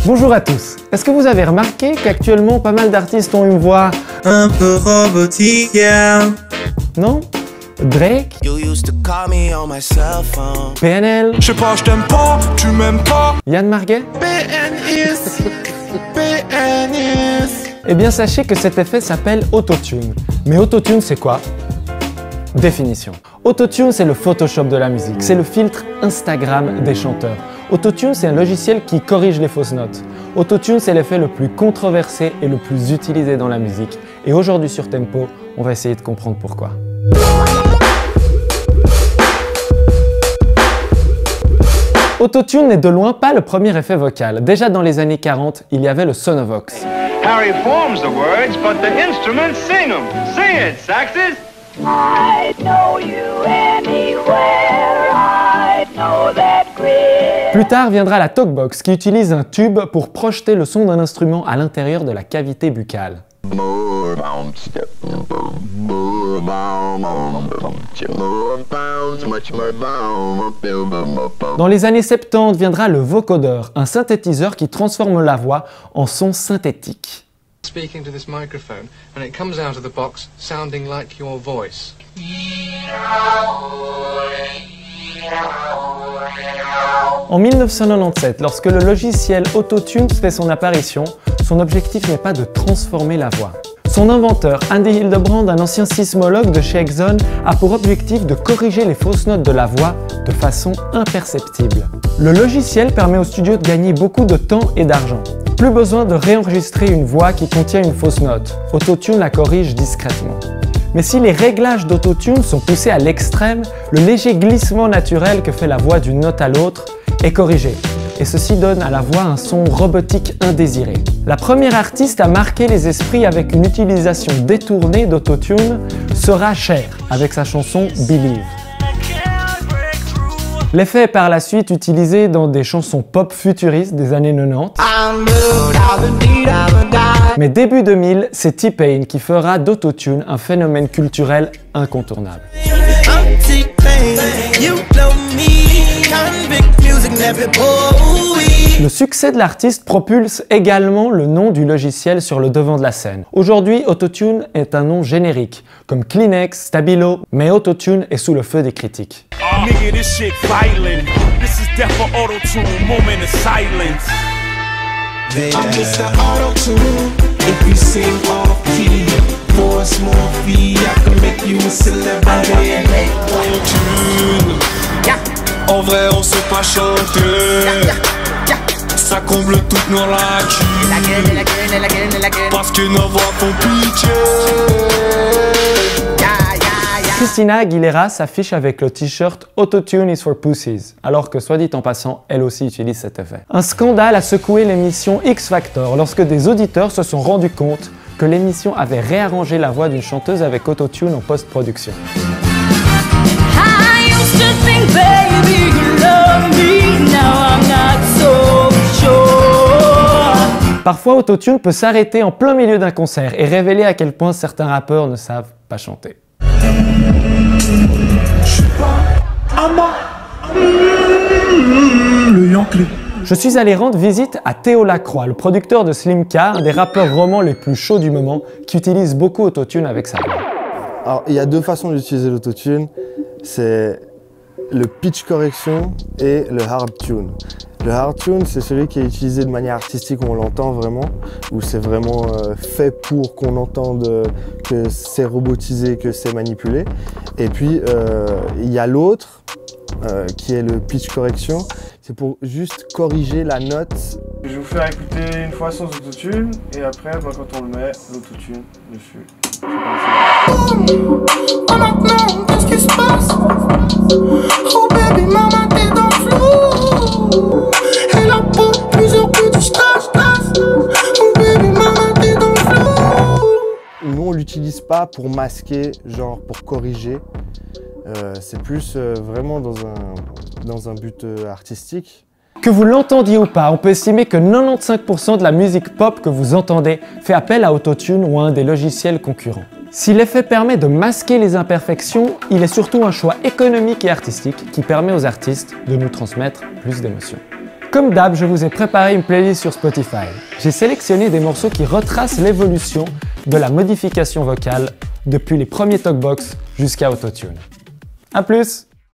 Bonjour à tous. Est-ce que vous avez remarqué qu'actuellement pas mal d'artistes ont une voix un peu robotique, yeah. Non? Drake, PNL, Je sais pas, je t'aime pas, tu m'aimes pas. Yann Marguet? PNS. Eh bien sachez que cet effet s'appelle Autotune. Mais Autotune c'est quoi? Définition. Autotune c'est le Photoshop de la musique, c'est le filtre Instagram des chanteurs. Autotune c'est un logiciel qui corrige les fausses notes. Autotune c'est l'effet le plus controversé et le plus utilisé dans la musique. Et aujourd'hui sur Tempo, on va essayer de comprendre pourquoi. Autotune n'est de loin pas le premier effet vocal. Déjà dans les années 40, il y avait le Sonovox. Harry forms the words, but the instruments sing them. Sing it, Saxes! I know you anywhere, I know that grid. Plus tard viendra la talkbox qui utilise un tube pour projeter le son d'un instrument à l'intérieur de la cavité buccale. Dans les années 70 viendra le vocodeur, un synthétiseur qui transforme la voix en son synthétique. Speaking to this microphone and it comes out of the box sounding like your voice. En 1997, lorsque le logiciel Autotune fait son apparition, son objectif n'est pas de transformer la voix. Son inventeur, Andy Hildebrand, un ancien sismologue de chez Exxon, a pour objectif de corriger les fausses notes de la voix de façon imperceptible. Le logiciel permet au studio de gagner beaucoup de temps et d'argent. Plus besoin de réenregistrer une voix qui contient une fausse note. Autotune la corrige discrètement. Mais si les réglages d'Autotune sont poussés à l'extrême, le léger glissement naturel que fait la voix d'une note à l'autre est corrigé. Et ceci donne à la voix un son robotique indésiré. La première artiste à marquer les esprits avec une utilisation détournée d'Autotune sera Cher, avec sa chanson Believe. L'effet est par la suite utilisé dans des chansons pop futuristes des années 90. Mais début 2000, c'est T-Pain qui fera d'Autotune un phénomène culturel incontournable. Le succès de l'artiste propulse également le nom du logiciel sur le devant de la scène. Aujourd'hui, Autotune est un nom générique, comme Kleenex, Stabilo, mais Autotune est sous le feu des critiques. Nigga, this shit violent. This is death for Auto-Tune, moment of silence. I'm Mr. Auto-Tune. If you sing off key for a small fee, I can make you a celebrity. Auto-Tune. En vrai, on sait pas chanter. Ça comble toutes nos lacunes. Parce que nos voix font pitié. Christina Aguilera s'affiche avec le t-shirt Autotune is for pussies, alors que soit dit en passant, elle aussi utilise cet effet. Un scandale a secoué l'émission X Factor lorsque des auditeurs se sont rendus compte que l'émission avait réarrangé la voix d'une chanteuse avec Autotune en post-production. Parfois, Autotune peut s'arrêter en plein milieu d'un concert et révéler à quel point certains rappeurs ne savent pas chanter. Je suis allé rendre visite à Théo Lacroix, le producteur de Slimka, un des rappeurs romans les plus chauds du moment, qui utilise beaucoup Autotune avec sa voix. Alors, il y a deux façons d'utiliser l'Autotune, c'est le pitch correction et le hard tune. Le hard tune, c'est celui qui est utilisé de manière artistique, où on l'entend vraiment, où c'est vraiment fait pour qu'on entende que c'est robotisé, que c'est manipulé. Et puis, il y a l'autre, qui est le pitch correction. C'est pour juste corriger la note. Je vais vous faire écouter une fois sans autotune, et après, quand on le met, l'autotune dessus. Oh maintenant, qu'est-ce qui se passe? Oh baby, maman, t'es dans le flou. Elle a pas plusieurs petits taches. Oh baby, maman, t'es dans le flou. Nous, on l'utilise pas pour masquer, genre pour corriger. C'est plus vraiment dans un but artistique. Que vous l'entendiez ou pas, on peut estimer que 95% de la musique pop que vous entendez fait appel à Autotune ou à un des logiciels concurrents. Si l'effet permet de masquer les imperfections, il est surtout un choix économique et artistique qui permet aux artistes de nous transmettre plus d'émotions. Comme d'hab, je vous ai préparé une playlist sur Spotify. J'ai sélectionné des morceaux qui retracent l'évolution de la modification vocale depuis les premiers talkbox jusqu'à Autotune. A plus!